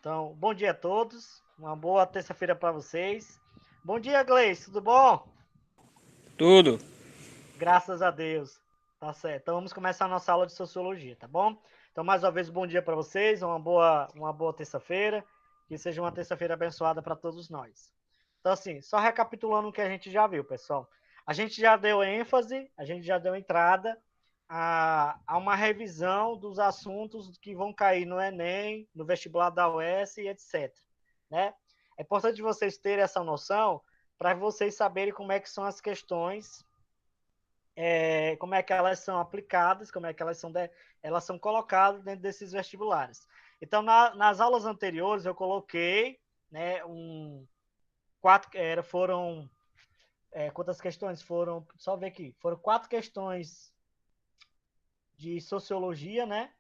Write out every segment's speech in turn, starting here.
Então, bom dia a todos. Uma boa terça-feira para vocês. Bom dia, Gleice. Tudo bom? Tudo. Graças a Deus. Tá certo. Então, vamos começar a nossa aula de sociologia, tá bom? Então, mais uma vez, bom dia para vocês. Uma boa terça-feira. Que seja uma terça-feira abençoada para todos nós. Então, assim, só recapitulando o que a gente já viu, pessoal. A gente já deu ênfase, a gente já deu entrada a uma revisão dos assuntos que vão cair no Enem, no vestibular da UES e etc. Né? É importante vocês terem essa noção para vocês saberem como é que são as questões, como é que elas são aplicadas, como é que elas são colocadas dentro desses vestibulares. Então, nas aulas anteriores, eu coloquei, né, foram quantas questões foram? Só ver aqui. Foram 4 questões de sociologia, né?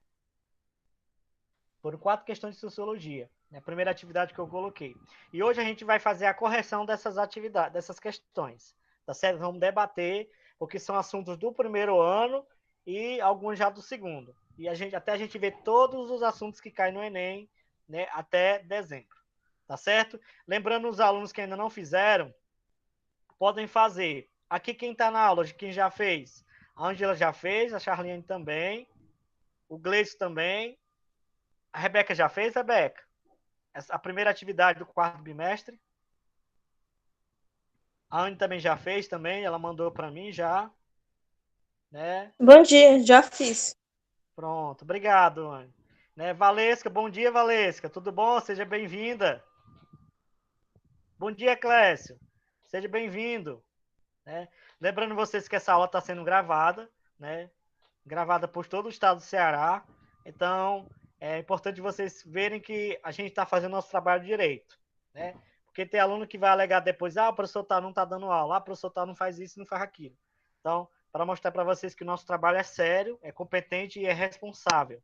Foram 4 questões de sociologia. A primeira atividade que eu coloquei. E hoje a gente vai fazer a correção dessas atividades, dessas questões. Tá certo? Vamos debater, porque são assuntos do primeiro ano e alguns já do segundo. E até a gente ver todos os assuntos que caem no Enem, né, até dezembro. Tá certo? Lembrando os alunos que ainda não fizeram, podem fazer. Aqui quem está na aula, quem já fez, a Angela já fez, a Charliane também, o Gleice também, a Rebeca já fez, Rebeca? A primeira atividade do quarto bimestre. A Anne também já fez também, ela mandou para mim já, né? Bom dia, já fiz. Pronto, obrigado, Anne. Né? Valesca, bom dia, Valesca, tudo bom? Seja bem-vinda. Bom dia, Clécio, seja bem-vindo. Né? Lembrando vocês que essa aula está sendo gravada, né? Gravada por todo o estado do Ceará. Então, é importante vocês verem que a gente está fazendo nosso trabalho direito, né? Porque tem aluno que vai alegar depois, o professor tá, não está dando aula, o professor tá, não faz isso, não faz aquilo. Então, para mostrar para vocês que o nosso trabalho é sério, é competente e é responsável,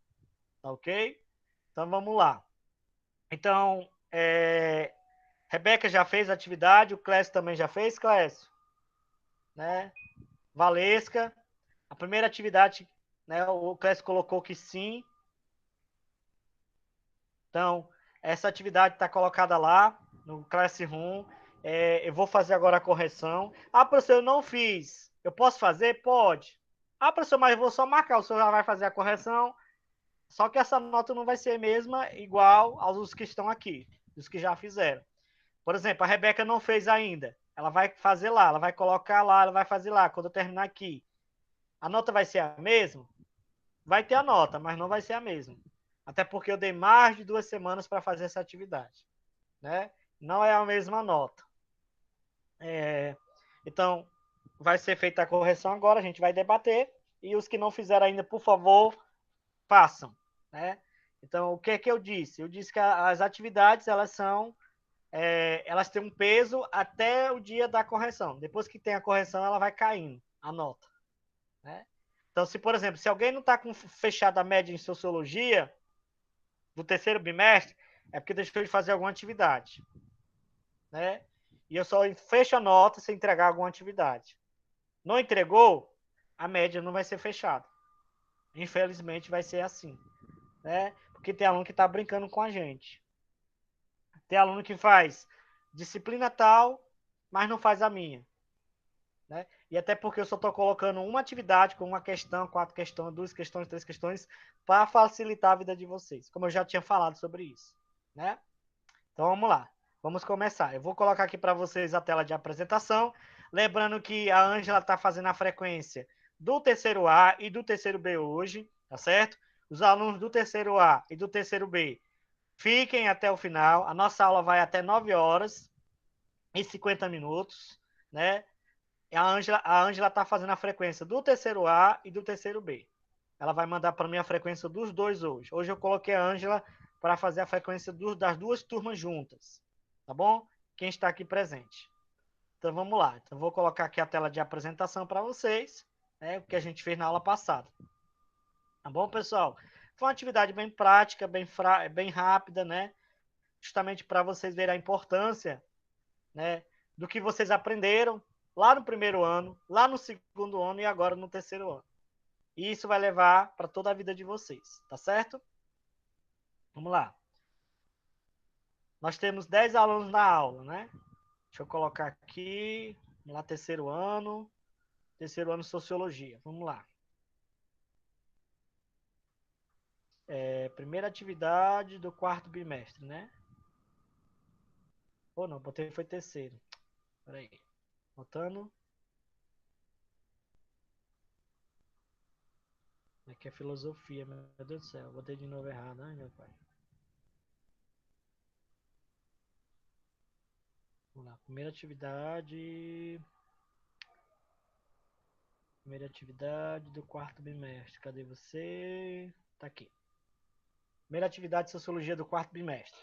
tá ok? Então, vamos lá. Então, Rebeca já fez a atividade, o Clécio também já fez, Clécio? Né? Valesca, a primeira atividade, né, o Clécio colocou que sim. Então, essa atividade está colocada lá no Classroom. Eu vou fazer agora a correção. Ah, professor, eu não fiz. Eu posso fazer? Pode. Ah, professor, mas eu vou só marcar. O senhor já vai fazer a correção. Só que essa nota não vai ser a mesma, igual aos que estão aqui, dos que já fizeram. Por exemplo, a Rebeca não fez ainda. Ela vai fazer lá, ela vai colocar lá, ela vai fazer lá. Quando eu terminar aqui, a nota vai ser a mesma? Vai ter a nota, mas não vai ser a mesma. Até porque eu dei mais de 2 semanas para fazer essa atividade. Né? Não é a mesma nota. Então, vai ser feita a correção agora, a gente vai debater. E os que não fizeram ainda, por favor, façam. Né? Então, o que é que eu disse? Eu disse que as atividades, elas têm um peso até o dia da correção. Depois que tem a correção, ela vai caindo, a nota. Né? Então, se, por exemplo, se alguém não está com fechada a média em sociologia, do terceiro bimestre, é porque deixou de fazer alguma atividade. Né? E eu só fecho a nota se entregar alguma atividade. Não entregou, a média não vai ser fechada. Infelizmente vai ser assim. Né? Porque tem aluno que está brincando com a gente. Tem aluno que faz disciplina tal, mas não faz a minha. Né? E até porque eu só estou colocando uma atividade com uma questão, 4 questões, 2 questões, 3 questões, para facilitar a vida de vocês, como eu já tinha falado sobre isso. Né? Então vamos lá, vamos começar. Eu vou colocar aqui para vocês a tela de apresentação. Lembrando que a Ângela está fazendo a frequência do terceiro A e do terceiro B hoje, tá certo? Os alunos do terceiro A e do terceiro B, fiquem até o final. A nossa aula vai até 9 horas e 50 minutos, né? A Ângela está fazendo a frequência do terceiro A e do terceiro B. Ela vai mandar para mim a frequência dos dois hoje. Hoje eu coloquei a Ângela para fazer a frequência das 2 turmas juntas. Tá bom? Quem está aqui presente. Então vamos lá. Então vou colocar aqui a tela de apresentação para vocês, né, o que a gente fez na aula passada. Tá bom, pessoal? Foi uma atividade bem prática, bem rápida, né? Justamente para vocês verem a importância, né, do que vocês aprenderam lá no primeiro ano, lá no segundo ano e agora no terceiro ano. E isso vai levar para toda a vida de vocês, tá certo? Vamos lá. Nós temos 10 alunos na aula, né? Deixa eu colocar aqui. Vamos lá, terceiro ano Sociologia. Vamos lá. Primeira atividade do quarto bimestre, né? Ou não, botei foi terceiro. Peraí. Botando. Aqui é filosofia, meu Deus do céu. Botei de novo errado, né, meu pai? Vamos lá. Primeira atividade do quarto bimestre. Cadê você? Tá aqui. Primeira atividade de sociologia do quarto bimestre.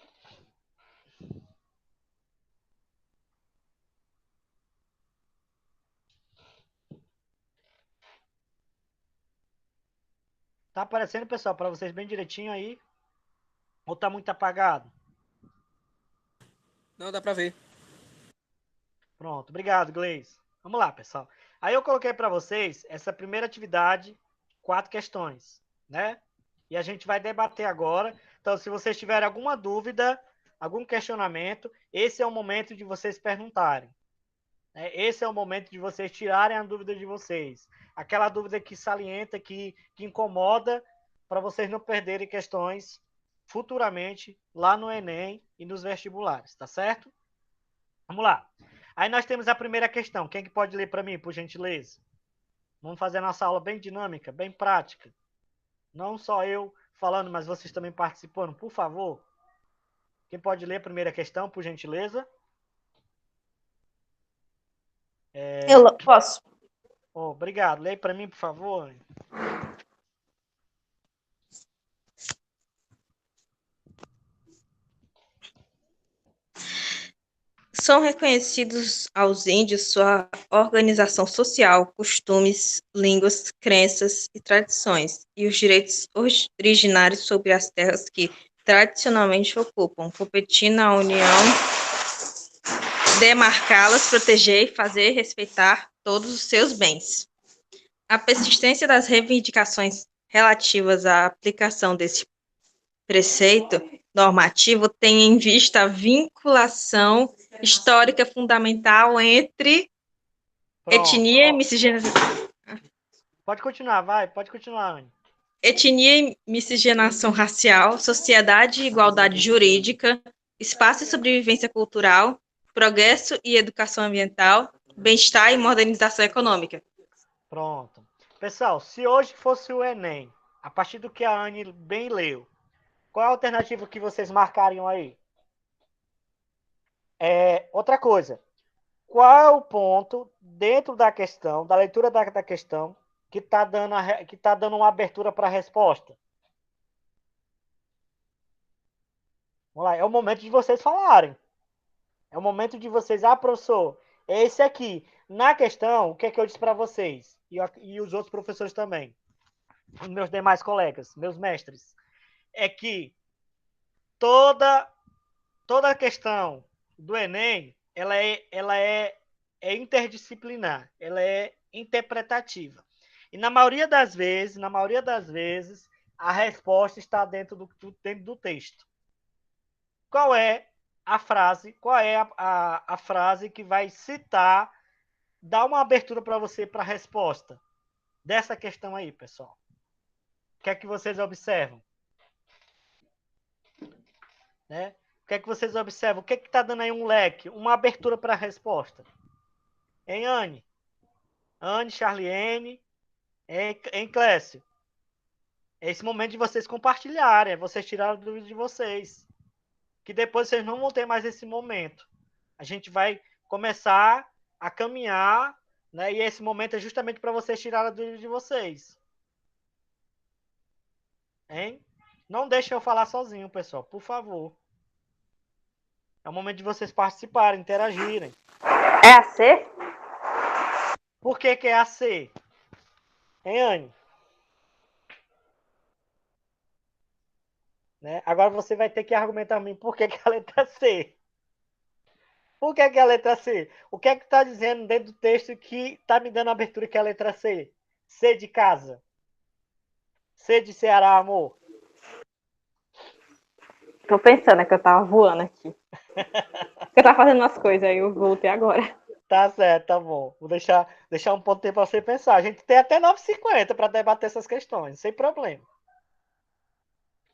Tá aparecendo, pessoal, para vocês bem direitinho aí? Ou tá muito apagado? Não, dá pra ver. Pronto, obrigado, Gleice. Vamos lá, pessoal. Aí eu coloquei para vocês essa primeira atividade, 4 questões, né? E a gente vai debater agora. Então, se vocês tiverem alguma dúvida, algum questionamento, esse é o momento de vocês perguntarem. Esse é o momento de vocês tirarem a dúvida de vocês. Aquela dúvida que salienta, que incomoda, para vocês não perderem questões futuramente lá no Enem e nos vestibulares, tá certo? Vamos lá. Aí nós temos a primeira questão. Quem que pode ler para mim, por gentileza? Vamos fazer a nossa aula bem dinâmica, bem prática. Não só eu falando, mas vocês também participando, por favor. Quem pode ler a primeira questão, por gentileza? Eu posso. Oh, obrigado. Leia para mim, por favor. São reconhecidos aos índios sua organização social, costumes, línguas, crenças e tradições, e os direitos originários sobre as terras que tradicionalmente ocupam, competindo na União demarcá-las, proteger e fazer respeitar todos os seus bens. A persistência das reivindicações relativas à aplicação desse preceito normativo tem em vista a vinculação histórica fundamental entre etnia e miscigenação. Pode continuar, vai, pode continuar, Anne. Etnia e miscigenação racial, sociedade e igualdade jurídica, espaço e sobrevivência cultural, progresso e educação ambiental, bem-estar e modernização econômica. Pronto. Pessoal, se hoje fosse o Enem, a partir do que a Anne bem leu, qual é a alternativa que vocês marcariam aí? Outra coisa, qual é o ponto dentro da questão, da leitura da questão, que está dando uma abertura para a resposta? Vamos lá, é o momento de vocês falarem. É o momento de vocês, professor, é esse aqui. Na questão, o que é que eu disse para vocês? E os outros professores também, os meus demais colegas, meus mestres, é que toda a questão do Enem, ela é interdisciplinar, ela é interpretativa. E na maioria das vezes, a resposta está dentro do texto. Qual é a frase? Qual é a frase que vai citar, dar uma abertura para você para a resposta dessa questão aí, pessoal? O que é que vocês observam? Né? O que é que vocês observam? O que é que está dando aí um leque, uma abertura para a resposta? Hein, Anne? Anne, Charliene, em Clécio? É esse momento de vocês compartilharem, é vocês tirarem a dúvida de vocês. Que depois vocês não vão ter mais esse momento. A gente vai começar a caminhar, né? E esse momento é justamente para vocês tirarem a dúvida de vocês. Hein? Não deixem eu falar sozinho, pessoal, por favor. É o momento de vocês participarem, interagirem. É a C? Por que é a C? Hein, Anne? Né? Agora você vai ter que argumentar a mim por que a letra C. Por que é a letra C? O que é que está dizendo dentro do texto que está me dando a abertura que é a letra C? C de casa. C de Ceará, amor. Tô pensando, é que eu tava voando aqui. Eu tava fazendo umas coisas, aí eu voltei agora. Tá certo, tá bom. Vou deixar um pouco de tempo para você pensar. A gente tem até 9h50 para debater essas questões, sem problema.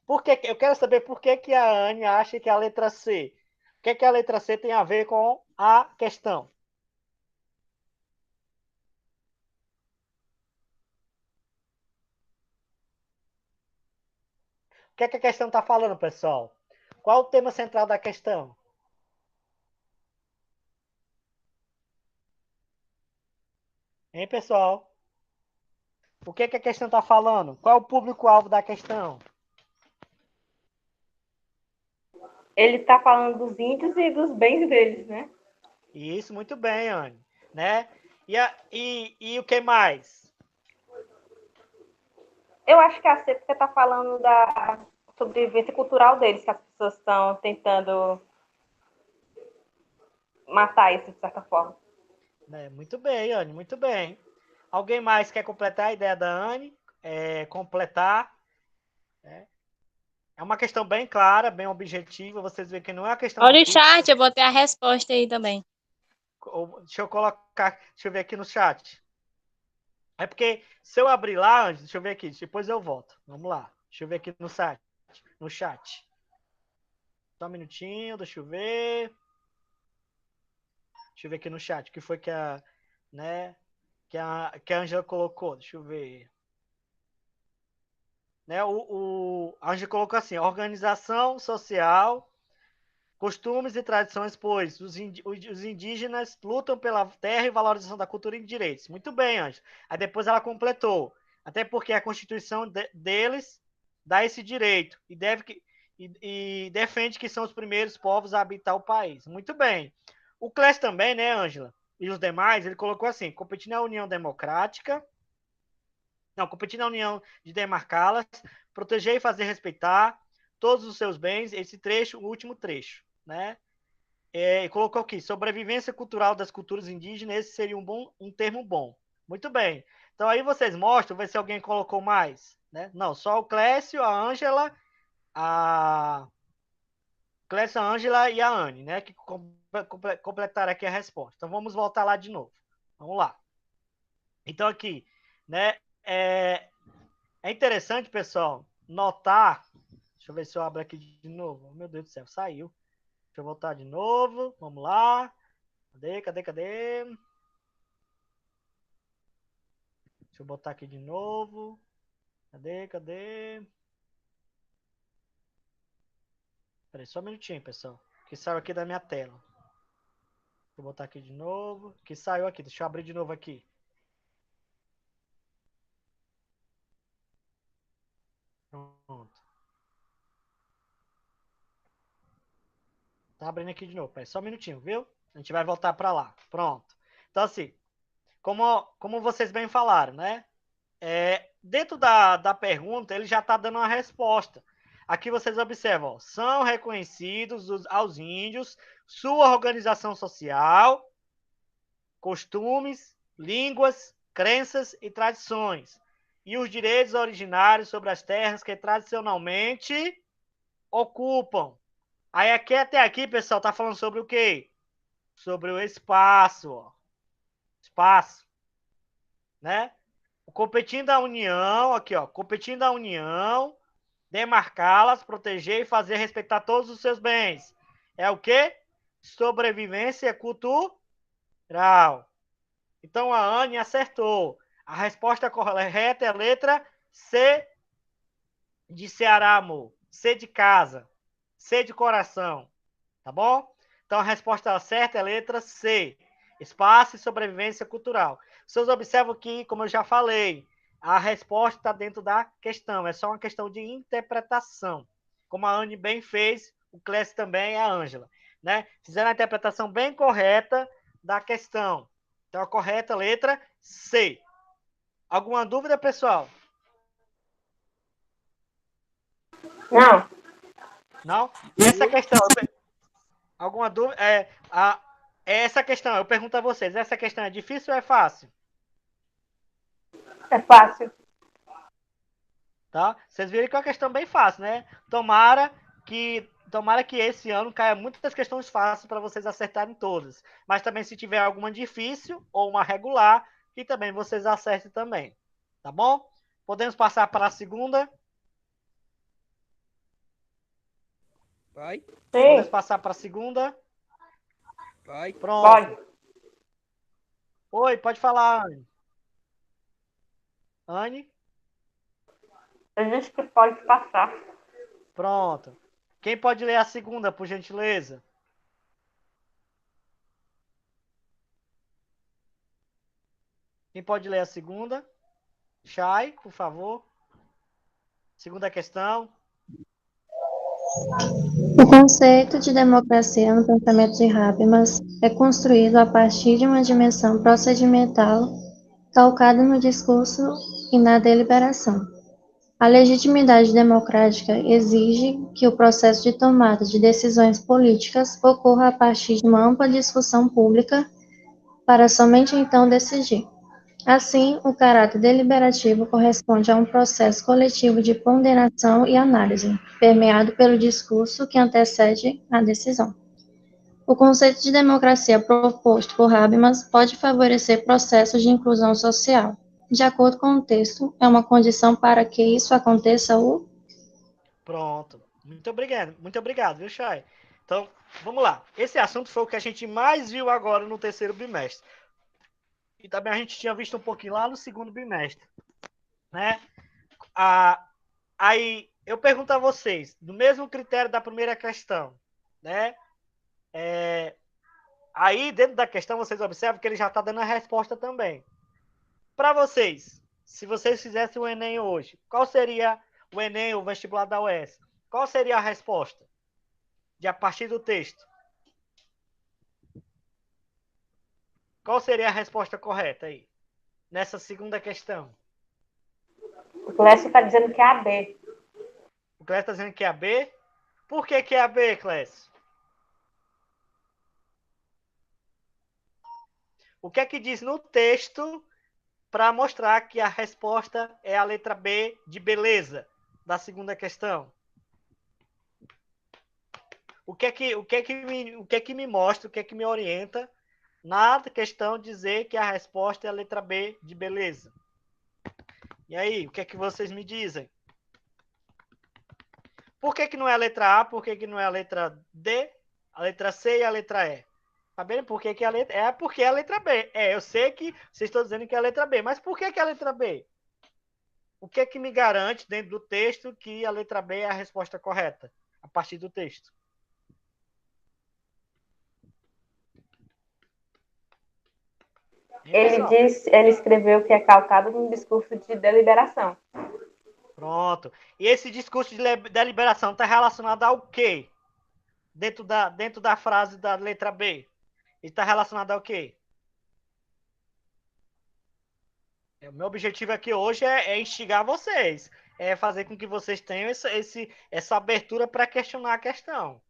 Eu quero saber por que a Anne acha que a letra C. O que a letra C tem a ver com a questão? O que a questão está falando, pessoal? Qual o tema central da questão? Hein, pessoal? O que a questão está falando? Qual é o público-alvo da questão? Ele tá falando dos índios e dos bens deles, né? Isso, muito bem, Anne. Né? E o que mais? Eu acho que a C porque tá falando da sobrevivência cultural deles, que as pessoas estão tentando matar isso de certa forma. Muito bem, Anne, muito bem. Alguém mais quer completar a ideia da Anne? Completar? É uma questão bem clara, bem objetiva. Vocês veem que não é uma questão Olha o difícil. chat, eu botei a resposta aí também. Deixa eu colocar, deixa eu ver aqui no chat. É porque se eu abrir lá, Anne, deixa eu ver aqui, depois eu volto. Vamos lá. Deixa eu ver aqui no site, no chat. Só um minutinho, deixa eu ver. Deixa eu ver aqui no chat o que foi que né, que a Angela colocou. Deixa eu ver. Né, a Angela colocou assim: organização social, costumes e tradições, pois os indígenas lutam pela terra e valorização da cultura e direitos. Muito bem, Angela. Aí depois ela completou. Até porque a Constituição deles dá esse direito e defende que são os primeiros povos a habitar o país. Muito bem. O Clécio também, né, Ângela? E os demais, ele colocou assim: competir na União Democrática, não, competir na União de demarcá-las, proteger e fazer respeitar todos os seus bens, esse trecho, o último trecho, né? E colocou aqui: sobrevivência cultural das culturas indígenas, esse seria um termo bom. Muito bem. Então aí vocês mostram, ver se alguém colocou mais, né? Não, só o Clécio, a Ângela, a Clécio, a Ângela e a Anne, né? Que completaram aqui a resposta. Então vamos voltar lá de novo. Vamos lá. Então aqui, né? É interessante, pessoal, notar. Deixa eu ver se eu abro aqui de novo. Meu Deus do céu, saiu. Deixa eu voltar de novo. Vamos lá. Cadê? Deixa eu botar aqui de novo. Cadê? Peraí, só um minutinho, pessoal. Que saiu aqui da minha tela. Vou botar aqui de novo. Que saiu aqui. Deixa eu abrir de novo aqui. Pronto. Tá abrindo aqui de novo. Peraí, só um minutinho, viu? A gente vai voltar para lá. Pronto. Então, assim, como vocês bem falaram, né? Dentro da pergunta, ele já está dando uma resposta. Aqui vocês observam, ó, são reconhecidos aos índios sua organização social, costumes, línguas, crenças e tradições, e os direitos originários sobre as terras que tradicionalmente ocupam. Aí aqui até aqui, pessoal, tá falando sobre o quê? Sobre o espaço, ó. Espaço, né? Competindo a União, aqui, ó, competindo a União, demarcá-las, proteger e fazer respeitar todos os seus bens. É o quê? Sobrevivência cultural. Então a Anne acertou. A resposta correta é a letra C de Ceará, amor. C de casa. C de coração. Tá bom? Então a resposta certa é a letra C. Espaço e sobrevivência cultural. Vocês observam que, como eu já falei, a resposta está dentro da questão. É só uma questão de interpretação. Como a Anne bem fez, o Clécio também e a Ângela. Né? Fizeram a interpretação bem correta da questão. Então a correta letra C. Alguma dúvida, pessoal? Não. Não? Essa questão, alguma dúvida? Essa questão, eu pergunto a vocês, essa questão é difícil ou é fácil? É fácil. Tá? Vocês viram que é uma questão bem fácil, né? Tomara tomara que esse ano caia muitas questões fáceis para vocês acertarem todas. Mas também se tiver alguma difícil ou uma regular, que também vocês acertem também. Tá bom? Podemos passar para a segunda? Vai, Podemos Sim, passar para a segunda? vai. Pronto. pode. Oi, pode falar, Anne. Anne? Eu disse que pode passar. Pronto. Quem pode ler a segunda, por gentileza? Quem pode ler a segunda? Chay, por favor. Segunda questão. O conceito de democracia no pensamento de Habermas é construído a partir de uma dimensão procedimental calcada no discurso e na deliberação. A legitimidade democrática exige que o processo de tomada de decisões políticas ocorra a partir de uma ampla discussão pública para somente então decidir. Assim, o caráter deliberativo corresponde a um processo coletivo de ponderação e análise, permeado pelo discurso que antecede a decisão. O conceito de democracia proposto por Habermas pode favorecer processos de inclusão social. De acordo com o texto, é uma condição para que isso aconteça o... Pronto. Muito obrigado, viu, Chay? Então, vamos lá. Esse assunto foi o que a gente mais viu agora no terceiro bimestre. E também a gente tinha visto um pouquinho lá no segundo bimestre, né? Aí eu pergunto a vocês, do mesmo critério da primeira questão, né? Aí dentro da questão vocês observam que ele já está dando a resposta também. Para vocês, se vocês fizessem o Enem hoje, qual seria o Enem, o vestibular da UES? Qual seria a resposta? A partir do texto. Qual seria a resposta correta aí? Nessa segunda questão. O Clécio está dizendo que é a B. O Clécio está dizendo que é a B. Por que é a B, Clécio? O que é que diz no texto para mostrar que a resposta é a letra B de beleza da segunda questão? O que é que me mostra, o que é que me orienta na questão dizer que a resposta é a letra B de beleza? E aí, o que é que vocês me dizem? Por que não é a letra A? Por que não é a letra D, a letra C e a letra E? Sabendo por que a letra é? Porque é a letra B. Eu sei que vocês estão dizendo que é a letra B, mas por que é a letra B? O que é que me garante dentro do texto que a letra B é a resposta correta a partir do texto? Ele escreveu que é calcado num discurso de deliberação. Pronto. E esse discurso de deliberação está relacionado ao quê? Dentro da frase da letra B. Ele está relacionado ao quê? O meu objetivo aqui hoje é instigar vocês. É fazer com que vocês tenham essa abertura para questionar a questão.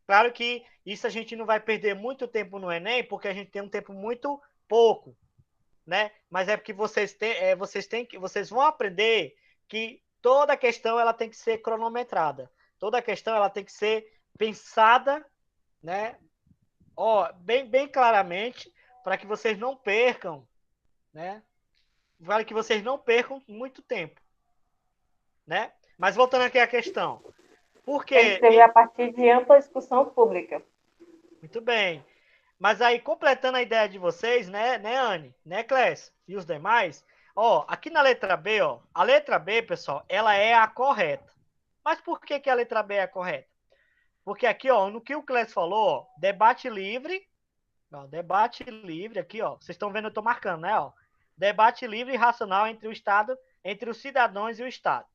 Claro que isso a gente não vai perder muito tempo no Enem, porque a gente tem um tempo muito pouco, né? Mas é porque vocês vão aprender que toda questão ela tem que ser cronometrada. Toda questão ela tem que ser pensada, né? Bem claramente, para que vocês não percam, né? Para que vocês não percam muito tempo, né? Mas voltando aqui à questão. Por quê? Ele escreveu a partir de ampla discussão pública. Muito bem. Mas aí, completando a ideia de vocês, né, Anne, né, Clécio, e os demais, aqui na letra B, a letra B, pessoal, ela é a correta. Mas por que a letra B é a correta? Porque aqui, no que o Clécio falou, debate livre, aqui, vocês estão vendo, eu estou marcando, né, debate livre e racional entre o Estado, entre os cidadãos e o Estado.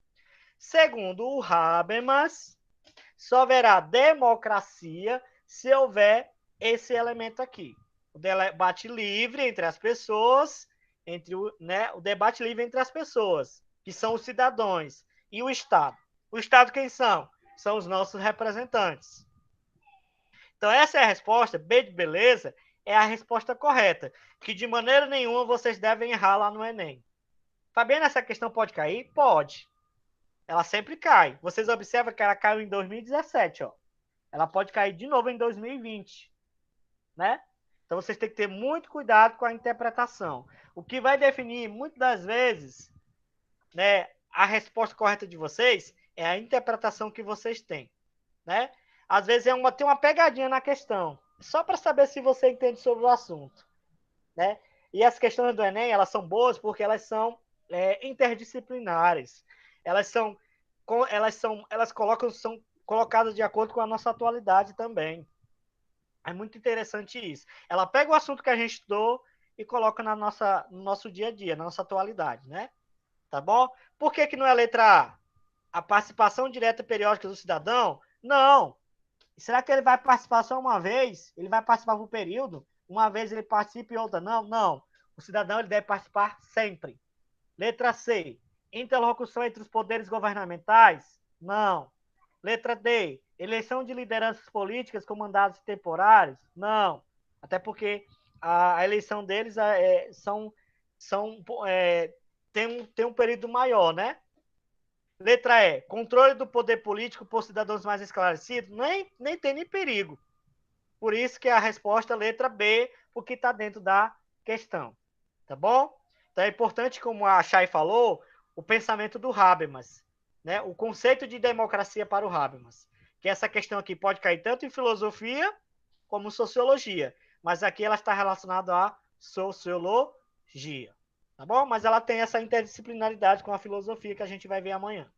Segundo o Habermas, só haverá democracia se houver esse elemento aqui. O debate livre entre as pessoas, o debate livre entre as pessoas, que são os cidadãos, e o Estado. O Estado quem são? São os nossos representantes. Então, essa é a resposta. B de beleza é a resposta correta, que de maneira nenhuma vocês devem errar lá no Enem. Fabiana, essa questão pode cair? Pode. Ela sempre cai. Vocês observam que ela caiu em 2017, ela pode cair de novo em 2020, né? Então vocês têm que ter muito cuidado com a interpretação. O que vai definir, muitas das vezes, né, a resposta correta de vocês é a interpretação que vocês têm, né? Às vezes tem uma pegadinha na questão, só para saber se você entende sobre o assunto, né? E as questões do Enem, elas são boas porque elas são interdisciplinares. São colocadas de acordo com a nossa atualidade também. É muito interessante isso. Ela pega o assunto que a gente estudou e coloca no nosso dia a dia, na nossa atualidade, né? Tá bom? Por que não é a letra A? A participação direta periódica do cidadão? Não. Será que ele vai participar só uma vez? Ele vai participar por período? Uma vez ele participa e outra não? Não. O cidadão ele deve participar sempre. Letra C. Interlocução entre os poderes governamentais? Não. Letra D. Eleição de lideranças políticas com mandatos temporários? Não. Até porque a eleição deles tem um período maior, né? Letra E. Controle do poder político por cidadãos mais esclarecidos? Nem tem nem perigo. Por isso que a resposta letra B, porque está dentro da questão. Tá bom? Então é importante, como a Chay falou, o pensamento do Habermas, né? O conceito de democracia para o Habermas. Que essa questão aqui pode cair tanto em filosofia como sociologia. Mas aqui ela está relacionada à sociologia. Tá bom? Mas ela tem essa interdisciplinaridade com a filosofia que a gente vai ver amanhã.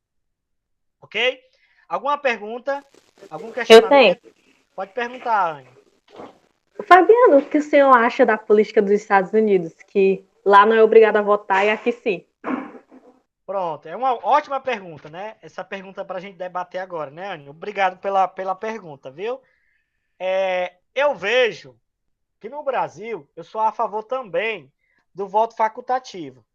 Ok? Alguma pergunta? Algum Eu questionamento? tenho. Pode perguntar, Anne. Fabiano, o que o senhor acha da política dos Estados Unidos? Que lá não é obrigado a votar e aqui sim. Pronto, é uma ótima pergunta, né? Essa pergunta para a gente debater agora, né, Anne? Obrigado pela pergunta, viu? Eu vejo que no Brasil, eu sou a favor também do voto facultativo.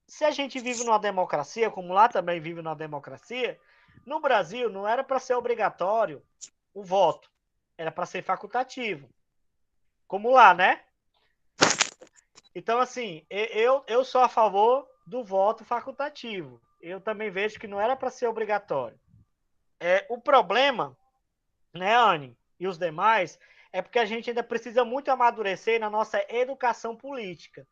Se a gente vive numa democracia, como lá também vive numa democracia, no Brasil não era para ser obrigatório o voto, era para ser facultativo. Como lá, né? Então, assim, eu sou a favor do voto facultativo. Eu também vejo que não era para ser obrigatório. O problema, né, Anne, e os demais, é porque a gente ainda precisa muito amadurecer na nossa educação política.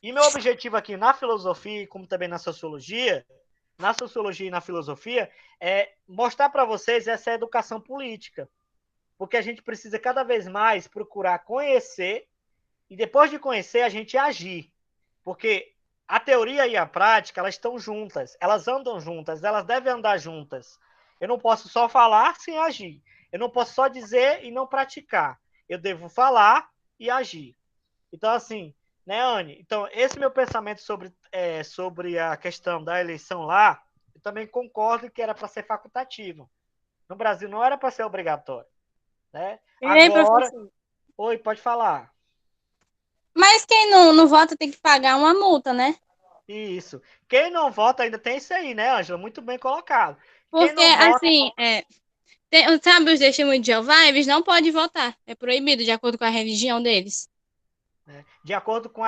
E meu objetivo aqui na filosofia, como também na sociologia e na filosofia, é mostrar para vocês essa educação política. Porque a gente precisa cada vez mais procurar conhecer e depois de conhecer, a gente agir. Porque a teoria e a prática, elas estão juntas, elas andam juntas, elas devem andar juntas. Eu não posso só falar sem agir. Eu não posso só dizer e não praticar. Eu devo falar e agir. Então, assim, né, Anne? Então, esse meu pensamento sobre a questão da eleição lá, eu também concordo que era para ser facultativo. No Brasil não era para ser obrigatório. Né? Ei, Agora. professor. Oi, pode falar. Mas quem não vota tem que pagar uma multa, né? Isso. Quem não vota ainda tem isso aí, né, Ângela? Muito bem colocado. Quem Porque, não vota, assim, sabe, os testemunhos de Jeová, eles não podem votar. É proibido, de acordo com a religião deles. né, de acordo com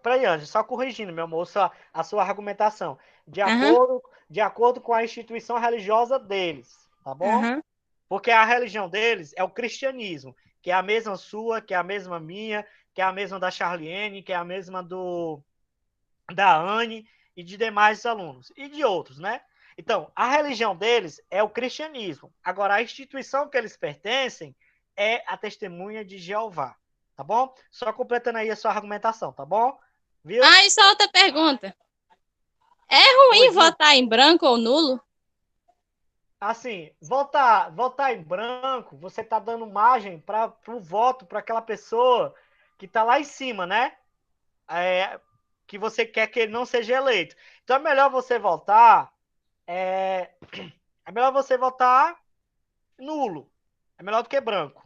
peraí, Ângela, só corrigindo, meu amor, a sua argumentação. Aham, De acordo com a instituição religiosa deles, tá bom? aham. Porque a religião deles é o cristianismo, que é a mesma sua, que é a mesma minha, que é a mesma da Charliene, que é a mesma da Anne e de demais alunos. E de outros, né? Então, a religião deles é o cristianismo. Agora, a instituição que eles pertencem é a Testemunha de Jeová. Tá bom? Só completando aí a sua argumentação, tá bom? Viu? Ah, e só outra pergunta. É Oi, ruim diga. votar em branco ou nulo? Assim, votar em branco, você tá dando margem para o voto para aquela pessoa que tá lá em cima, né? Que você quer que ele não seja eleito. Então é, é melhor você votar nulo. É melhor do que branco,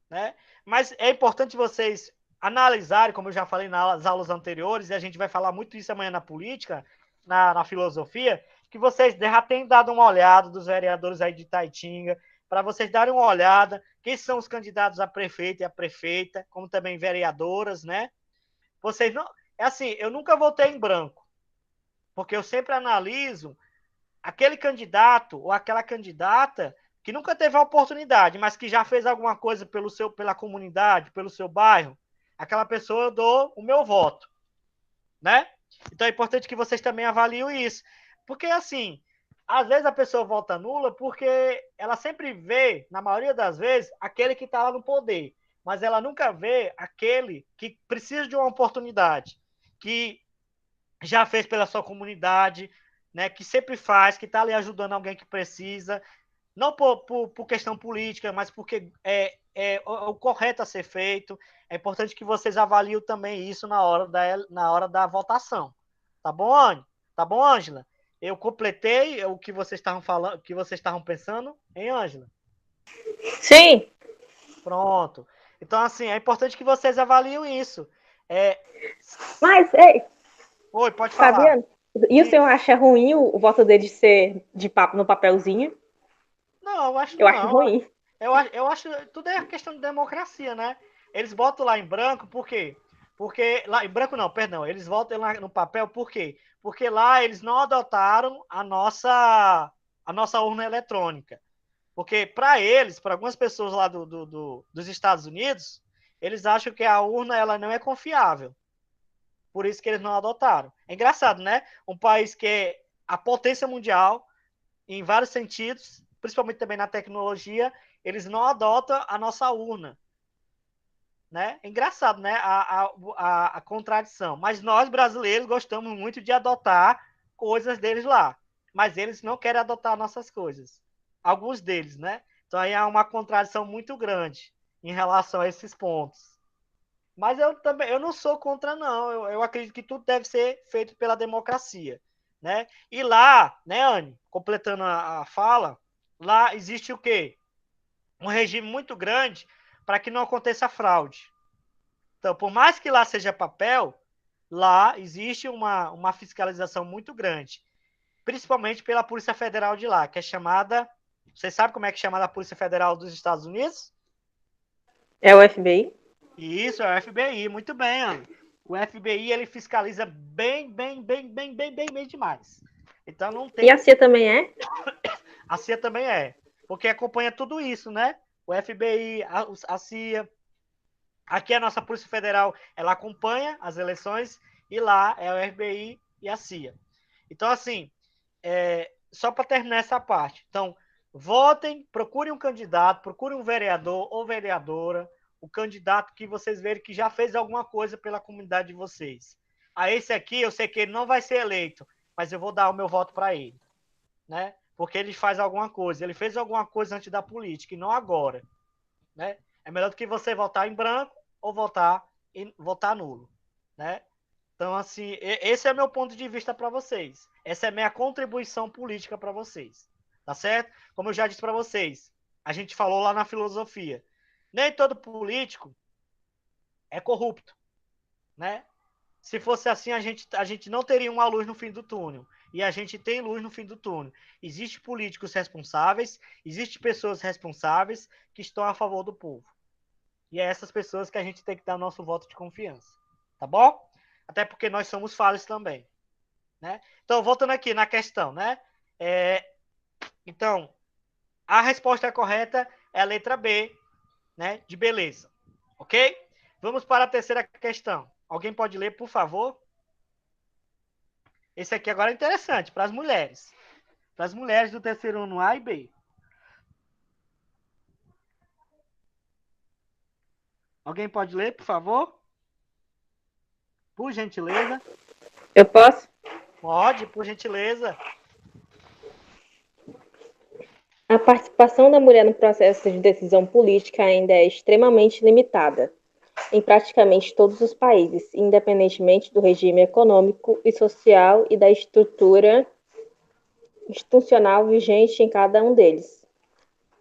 né? Mas é importante vocês analisarem, como eu já falei nas aulas anteriores, e a gente vai falar muito isso amanhã na política, na filosofia, que vocês já tenham dado uma olhada dos vereadores aí de Taitinga, para vocês darem uma olhada quem são os candidatos a prefeito e a prefeita, como também vereadoras, né? Vocês não... É assim, eu nunca votei em branco, porque eu sempre analiso aquele candidato ou aquela candidata que nunca teve a oportunidade, mas que já fez alguma coisa pela comunidade, pelo seu bairro, aquela pessoa eu dou o meu voto, né? Então é importante que vocês também avaliem isso. Porque, assim, às vezes a pessoa vota nula porque ela sempre vê, na maioria das vezes, aquele que está lá no poder. Mas ela nunca vê aquele que precisa de uma oportunidade, que já fez pela sua comunidade, né, que sempre faz, que está ali ajudando alguém que precisa, não por questão política, mas porque é o correto a ser feito. É importante que vocês avaliem também isso na hora da votação. Tá bom, Anne? Tá bom, Ângela? Eu completei o que vocês estavam falando, o que vocês estavam pensando, hein, Ângela? Sim, Pronto. Então, assim, é importante que vocês avaliem isso. É... mas, ei, Oi, pode falar. Fabiano, e o senhor acha ruim o voto dele ser no papelzinho? Não, eu acho Eu acho não. ruim. Eu acho tudo é questão de democracia, né? Eles botam lá em branco, por quê? Porque lá em branco não, perdão, eles votam lá no papel, por quê? Porque lá eles não adotaram a nossa urna eletrônica. Porque para eles, para algumas pessoas lá dos Estados Unidos, eles acham que a urna ela não é confiável. Por isso que eles não adotaram. É engraçado, né? Um país que é a potência mundial em vários sentidos, principalmente também na tecnologia, eles não adotam a nossa urna. Né? É engraçado, né? A contradição. Mas nós, brasileiros, gostamos muito de adotar coisas deles lá. Mas eles não querem adotar nossas coisas. Alguns deles, né? Então aí há uma contradição muito grande em relação a esses pontos. Mas eu não sou contra, não. Eu acredito que tudo deve ser feito pela democracia. Né? E lá, né, Anne, completando a fala, lá existe o quê? Um regime muito grande para que não aconteça fraude. Então, por mais que lá seja papel, lá existe uma fiscalização muito grande, principalmente pela Polícia Federal de lá, que é chamada. Você sabe como é que é chamada a Polícia Federal dos Estados Unidos? É o FBI? Isso, é o FBI, muito bem, Ana. O FBI ele fiscaliza bem demais. Então não E tem. a CIA também é? A CIA também é, porque acompanha tudo isso, né? O FBI, a CIA. Aqui a nossa Polícia Federal, ela acompanha as eleições e lá é o FBI e a CIA. Então, assim, só para terminar essa parte. Então, votem, procurem um candidato, procurem um vereador ou vereadora, o candidato que vocês verem que já fez alguma coisa pela comunidade de vocês. A esse aqui, eu sei que ele não vai ser eleito, mas eu vou dar o meu voto para ele, né? Porque ele faz alguma coisa. Ele fez alguma coisa antes da política e não agora, né? É melhor do que você votar em branco ou votar nulo, né? Então, assim, esse é meu ponto de vista para vocês. Essa é a minha contribuição política para vocês, tá certo? Como eu já disse para vocês, a gente falou lá na filosofia, nem todo político é corrupto, né? Se fosse assim, a gente não teria uma luz no fim do túnel. E a gente tem luz no fim do túnel. Existem políticos responsáveis, existem pessoas responsáveis que estão a favor do povo. E é essas pessoas que a gente tem que dar o nosso voto de confiança. Tá bom? Até porque nós somos falhos também. Né? Então, voltando aqui na questão, né? Então, a resposta correta é a letra B, né? De beleza. Ok? Vamos para a terceira questão. Alguém pode ler, por favor? Esse aqui agora é interessante, para as mulheres. Para as mulheres do terceiro ano A e B. Alguém pode ler, por favor? Por gentileza. Eu posso? Pode, por gentileza. A participação da mulher no processo de decisão política ainda é extremamente limitada em praticamente todos os países, independentemente do regime econômico e social e da estrutura institucional vigente em cada um deles.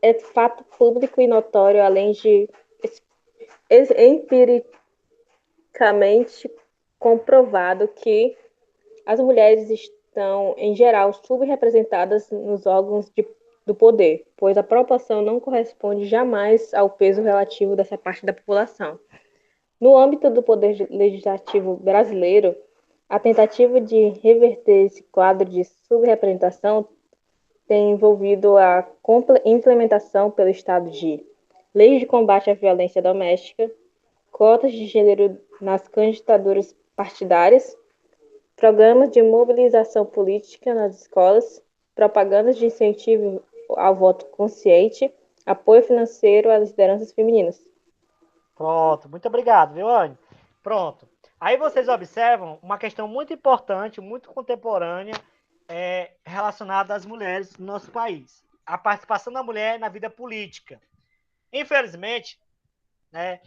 É fato público e notório, além de empiricamente comprovado, que as mulheres estão, em geral, subrepresentadas nos órgãos do poder, pois a proporção não corresponde jamais ao peso relativo dessa parte da população. No âmbito do poder legislativo brasileiro, a tentativa de reverter esse quadro de subrepresentação tem envolvido a implementação pelo Estado de leis de combate à violência doméstica, cotas de gênero nas candidaturas partidárias, programas de mobilização política nas escolas, propagandas de incentivo ao voto consciente, apoio financeiro às lideranças femininas. Pronto, muito obrigado, viu, Anne? Pronto. Aí vocês observam uma questão muito importante, muito contemporânea, relacionada às mulheres no nosso país. A participação da mulher na vida política. Infelizmente, né,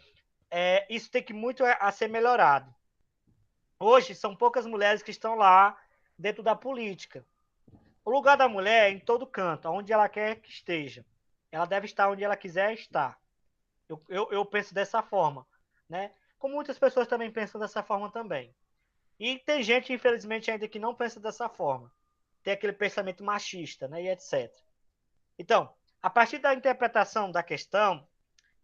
isso tem que muito a ser melhorado. Hoje, são poucas mulheres que estão lá dentro da política. O lugar da mulher é em todo canto, onde ela quer que esteja. Ela deve estar onde ela quiser estar. Eu penso dessa forma, né? Como muitas pessoas também pensam dessa forma também. E tem gente, infelizmente, ainda que não pensa dessa forma. Tem aquele pensamento machista, né? E etc. Então, a partir da interpretação da questão,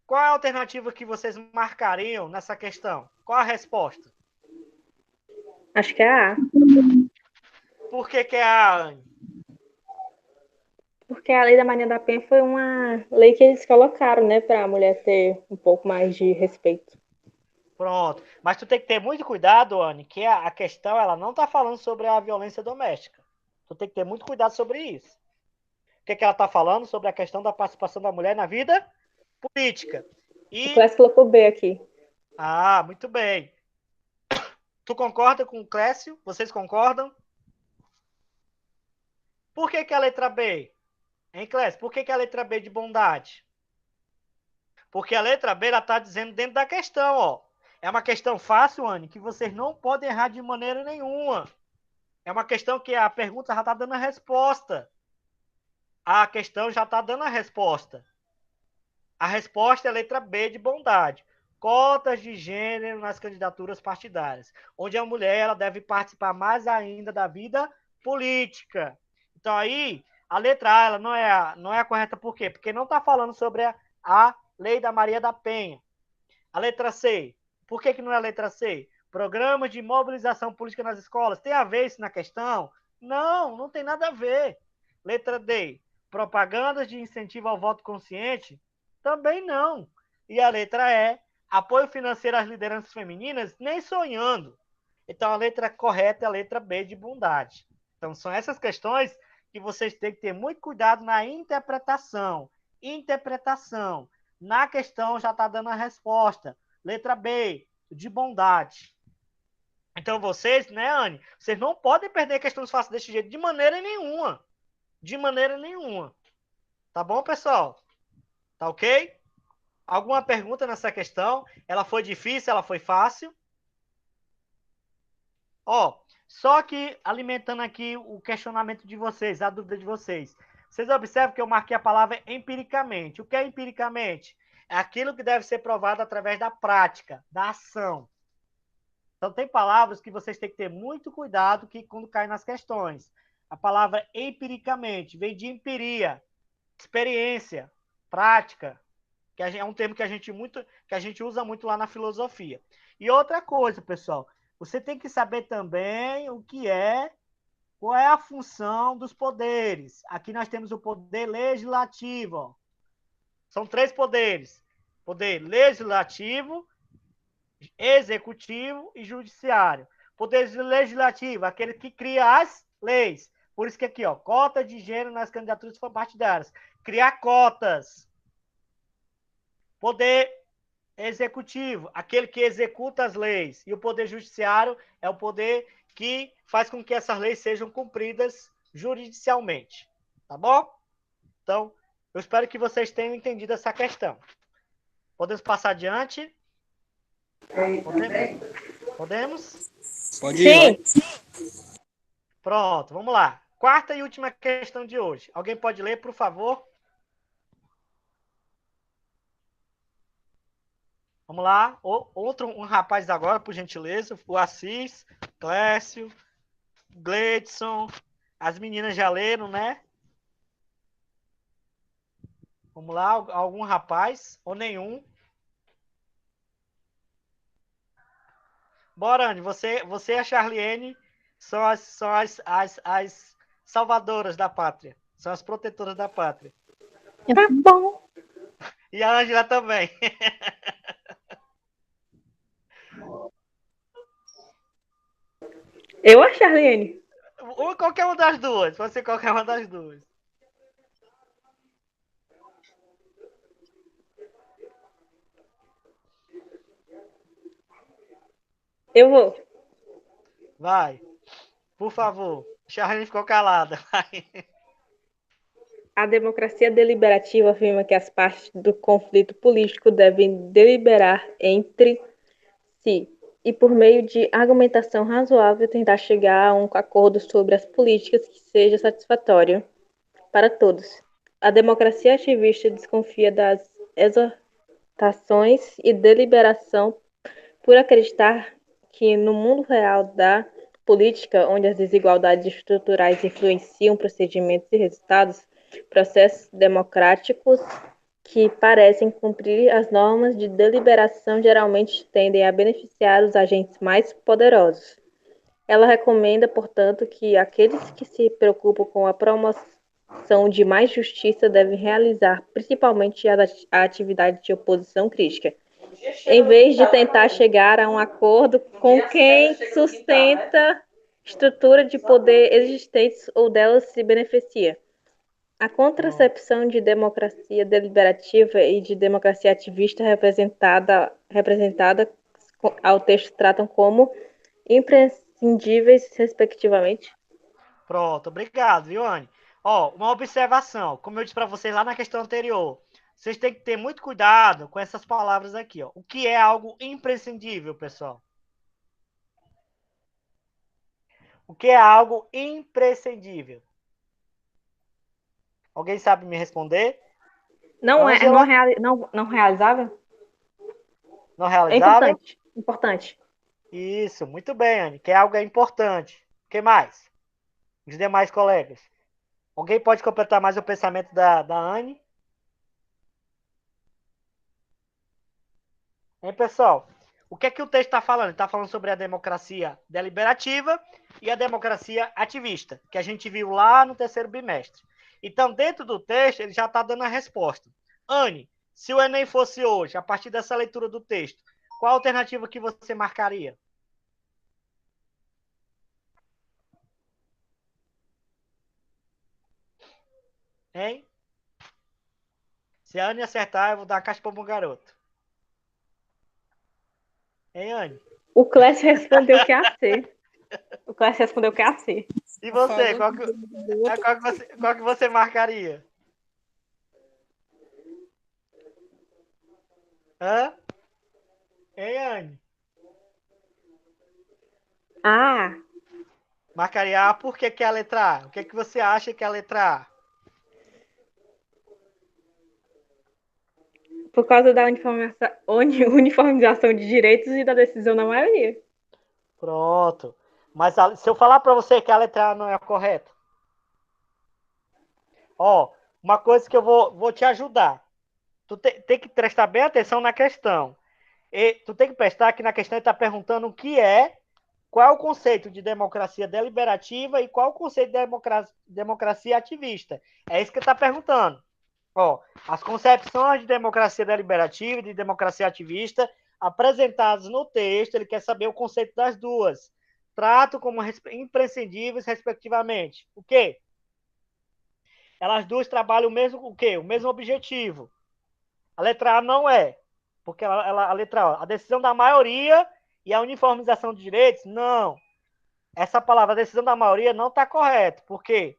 qual é a alternativa que vocês marcariam nessa questão? Qual a resposta? Acho que é a A. Por que é a Anne? Porque a Lei da Maria da Penha foi uma lei que eles colocaram, né, para a mulher ter um pouco mais de respeito. Pronto. Mas tu tem que ter muito cuidado, Anne, que a questão ela não está falando sobre a violência doméstica. Tu tem que ter muito cuidado sobre isso. O que ela está falando sobre a questão da participação da mulher na vida política. O Clécio colocou B aqui. Ah, muito bem. Tu concorda com o Clécio? Vocês concordam? Por que a letra B? Hein, Clécio? Por que a letra B de bondade? Porque a letra B ela está dizendo dentro da questão, ó. É uma questão fácil, Anne, que vocês não podem errar de maneira nenhuma. É uma questão que a pergunta já está dando a resposta. A questão já está dando a resposta. A resposta é a letra B de bondade. Cotas de gênero nas candidaturas partidárias, onde a mulher ela deve participar mais ainda da vida política. Então aí, a letra A ela não é a correta por quê? Porque não está falando sobre a Lei da Maria da Penha. A letra C, por que não é a letra C? Programas de mobilização política nas escolas, tem a ver isso na questão? Não, não tem nada a ver. Letra D, propagandas de incentivo ao voto consciente? Também não. E a letra E, apoio financeiro às lideranças femininas? Nem sonhando. Então a letra correta é a letra B de bondade. Então são essas questões que vocês têm que ter muito cuidado na interpretação. Interpretação. Na questão já está dando a resposta. Letra B, de bondade. Então vocês, né, Anne? Vocês não podem perder questões fáceis desse jeito de maneira nenhuma. De maneira nenhuma. Tá bom, pessoal? Tá ok? Alguma pergunta nessa questão? Ela foi difícil? Ela foi fácil? Ó, só que alimentando aqui o questionamento de vocês, a dúvida de vocês. Vocês observam que eu marquei a palavra empiricamente. O que é empiricamente? É aquilo que deve ser provado através da prática, da ação. Então, tem palavras que vocês têm que ter muito cuidado que quando caem nas questões. A palavra empiricamente vem de empiria, experiência, prática, que é um termo que a gente usa muito lá na filosofia. E outra coisa, pessoal, você tem que saber também qual é a função dos poderes. Aqui nós temos o poder legislativo. Ó. São 3 poderes. Poder legislativo, executivo e judiciário. Poder legislativo, aquele que cria as leis. Por isso que aqui, ó, cota de gênero nas candidaturas partidárias. Criar cotas. Poder executivo, aquele que executa as leis. E o poder judiciário é o poder que faz com que essas leis sejam cumpridas judicialmente. Tá bom? Então, eu espero que vocês tenham entendido essa questão. Podemos passar adiante? Podemos? Pode ir. Sim. Pronto, vamos lá. Quarta e última questão de hoje. Alguém pode ler, por favor? Vamos lá. Um rapaz agora, por gentileza. O Assis, Clécio, Gleidson. As meninas já leram, né? Vamos lá. Algum rapaz? Ou nenhum? Bora, Anne. Você e a Charliene são as salvadoras da pátria. São as protetoras da pátria. Tá bom. E a Ângela também. Eu a Charlene. Ou qualquer uma das duas. Pode ser qualquer uma das duas. Eu vou. Vai. Por favor. Charlene ficou calada. Vai. A democracia deliberativa afirma que as partes do conflito político devem deliberar entre si e, por meio de argumentação razoável, tentar chegar a um acordo sobre as políticas que seja satisfatório para todos. A democracia ativista desconfia das exortações e deliberação por acreditar que no mundo real da política, onde as desigualdades estruturais influenciam procedimentos e resultados, processos democráticos que parecem cumprir as normas de deliberação geralmente tendem a beneficiar os agentes mais poderosos. Ela recomenda, portanto, que aqueles que se preocupam com a promoção de mais justiça devem realizar principalmente a atividade de oposição crítica, em vez de tentar chegar a um acordo com quem sustenta estrutura de poder existentes ou delas se beneficia. A contracepção de democracia deliberativa e de democracia ativista representada ao texto tratam como imprescindíveis, respectivamente. Pronto, obrigado, viu, Anne? Ó, uma observação. Como eu disse para vocês lá na questão anterior, vocês têm que ter muito cuidado com essas palavras aqui, ó. O que é algo imprescindível, pessoal? O que é algo imprescindível? Alguém sabe me responder? Não Ângela? não realizável? Não É realizável? importante. Isso, muito bem, Anne. Que é algo importante. O que mais? Os demais colegas. Alguém pode completar mais o pensamento da Anne? Hein, pessoal? O que é que o texto está falando? Está falando sobre a democracia deliberativa e a democracia ativista, que a gente viu lá no terceiro bimestre. Então, dentro do texto, ele já está dando a resposta. Anne, se o Enem fosse hoje, a partir dessa leitura do texto, qual a alternativa que você marcaria? Hein? Se a Anne acertar, eu vou dar uma caixa para o garoto. Hein, Anne? O Clécio respondeu que é a C. O Clécio respondeu que é a C. E você? Falou Qual que você marcaria? Hã? Hein, Anne? Ah, Marcaria A, por que é a letra A? O que você acha que é a letra A? por causa da uniformização de direitos e da decisão da maioria. Pronto. Mas se eu falar para você que a letra A não é a correta? Ó, uma coisa que eu vou te ajudar. Tu tem que prestar bem atenção na questão. E tu tem que prestar que na questão ele está perguntando o que é, qual é o conceito de democracia deliberativa e qual é o conceito de democracia ativista. É isso que ele está perguntando. Ó, as concepções de democracia deliberativa e de democracia ativista apresentadas no texto, ele quer saber o conceito das duas. Trato como imprescindíveis, respectivamente. O quê? Elas duas trabalham o mesmo, o quê? O mesmo objetivo. A letra A não é, porque a letra A, a decisão da maioria e a uniformização de direitos, não. Essa palavra, a decisão da maioria, não está correta. Por quê?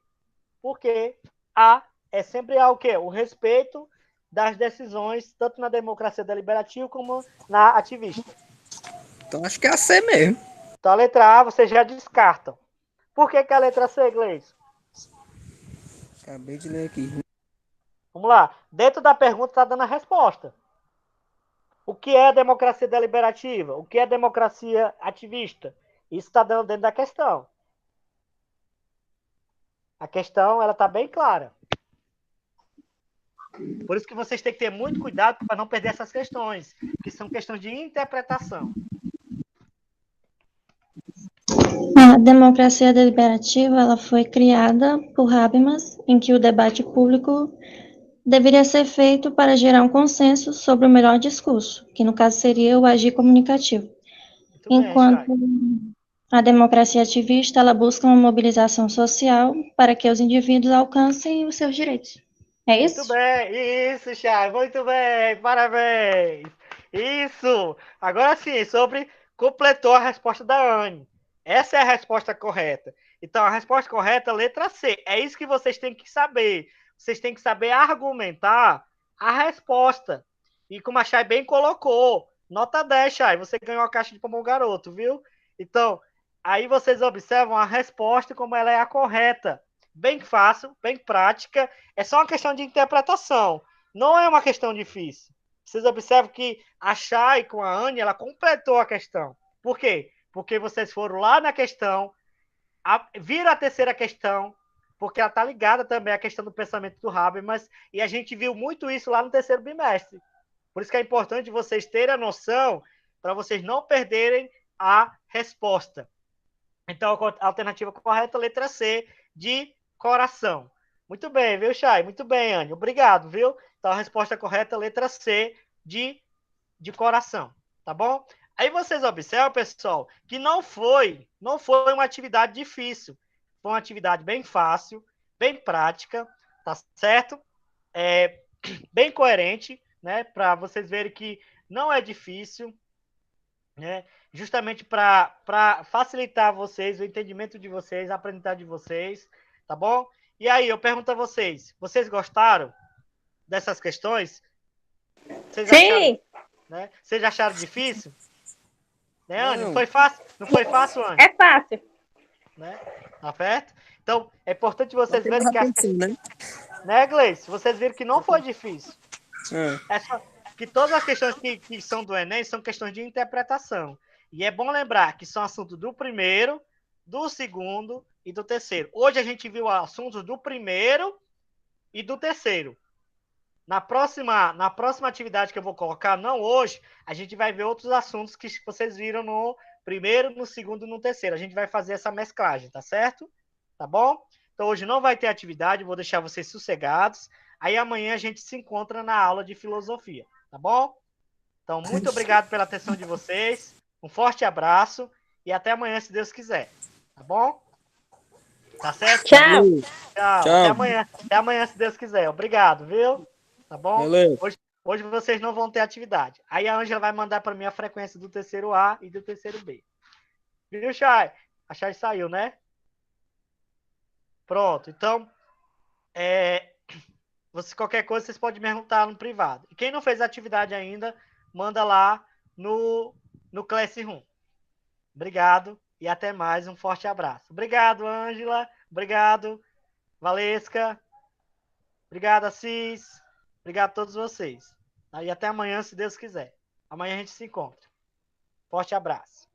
Porque A é sempre o quê? O respeito das decisões, tanto na democracia deliberativa como na ativista. Então acho que é a C mesmo. Então a letra A vocês já descartam. Por que a letra C, Gleison? Acabei de ler aqui. Vamos lá. Dentro da pergunta está dando a resposta. O que é democracia deliberativa? O que é democracia ativista? Isso está dando dentro da questão. A questão ela está bem clara. Por isso que vocês têm que ter muito cuidado para não perder essas questões, que são questões de interpretação. democracia deliberativa ela foi criada por Habermas, em que o debate público deveria ser feito para gerar um consenso sobre o melhor discurso, que no caso seria o agir comunicativo. Muito bem, Enquanto Chay. a democracia ativista ela busca uma mobilização social para que os indivíduos alcancem os seus direitos. É Muito isso? bem, isso, Chay, muito bem, parabéns. Isso. Agora sim, completou a resposta da Anne. Essa é a resposta correta. Então, a resposta correta, letra C. É isso que vocês têm que saber. Vocês têm que saber argumentar a resposta. E como a Chay bem colocou, nota 10, Chay, você ganhou a caixa de pão garoto, viu? Então, aí vocês observam a resposta como ela é a correta. Bem fácil, bem prática. É só uma questão de interpretação. Não é uma questão difícil. Vocês observam que a Chay com a Anne, ela completou a questão. Por quê? Porque vocês foram lá na questão, viram a terceira questão, porque ela está ligada também à questão do pensamento do Habermas, e a gente viu muito isso lá no terceiro bimestre. Por isso que é importante vocês terem a noção, para vocês não perderem a resposta. Então, a alternativa correta, letra C, de coração. Muito bem, viu, Chay? Muito bem, Anne. Obrigado, viu? Então, a resposta correta, letra C, de coração. Tá bom? Aí vocês observam, pessoal, que não foi uma atividade difícil. Foi uma atividade bem fácil, bem prática, tá certo? Bem coerente, né? Para vocês verem que não é difícil, né? Justamente para facilitar vocês, o entendimento de vocês, a aprendizagem de vocês, tá bom? E aí, eu pergunto a vocês gostaram dessas questões? Vocês acharam, Sim, né? Vocês acharam difícil? Né, Anne? Não Não, foi fácil? Não foi fácil, Anne? é fácil. Né? Tá certo? Então, é importante só vocês tem verem mais que as atenção, né? né, Gleice? Vocês viram que não foi difícil. É. É só que todas as questões que são do Enem são questões de interpretação. E é bom lembrar que são assuntos do primeiro, do segundo e do terceiro. Hoje a gente viu assuntos do primeiro e do terceiro. Na próxima atividade que eu vou colocar, não hoje, a gente vai ver outros assuntos que vocês viram no primeiro, no segundo e no terceiro. A gente vai fazer essa mesclagem, tá certo? Tá bom? Então hoje não vai ter atividade, vou deixar vocês sossegados. Aí amanhã a gente se encontra na aula de filosofia, tá bom? Então, muito obrigado pela atenção de vocês. Um forte abraço e até amanhã, se Deus quiser. Tá bom? Tá certo? Tchau. Valeu. Tchau. Tchau. Até amanhã, se Deus quiser. Obrigado, viu? Tá bom? Valeu. Hoje vocês não vão ter atividade. Aí a Ângela vai mandar para mim a frequência do terceiro A e do terceiro B. Viu, Chay? A Chay saiu, né? Pronto. Então, qualquer coisa, vocês podem me perguntar no privado. E quem não fez atividade ainda, manda lá no Classroom. Obrigado e até mais. Um forte abraço. Obrigado, Ângela. Obrigado, Valesca. Obrigado, Assis. Obrigado a todos vocês. E até amanhã, se Deus quiser. Amanhã a gente se encontra. Forte abraço.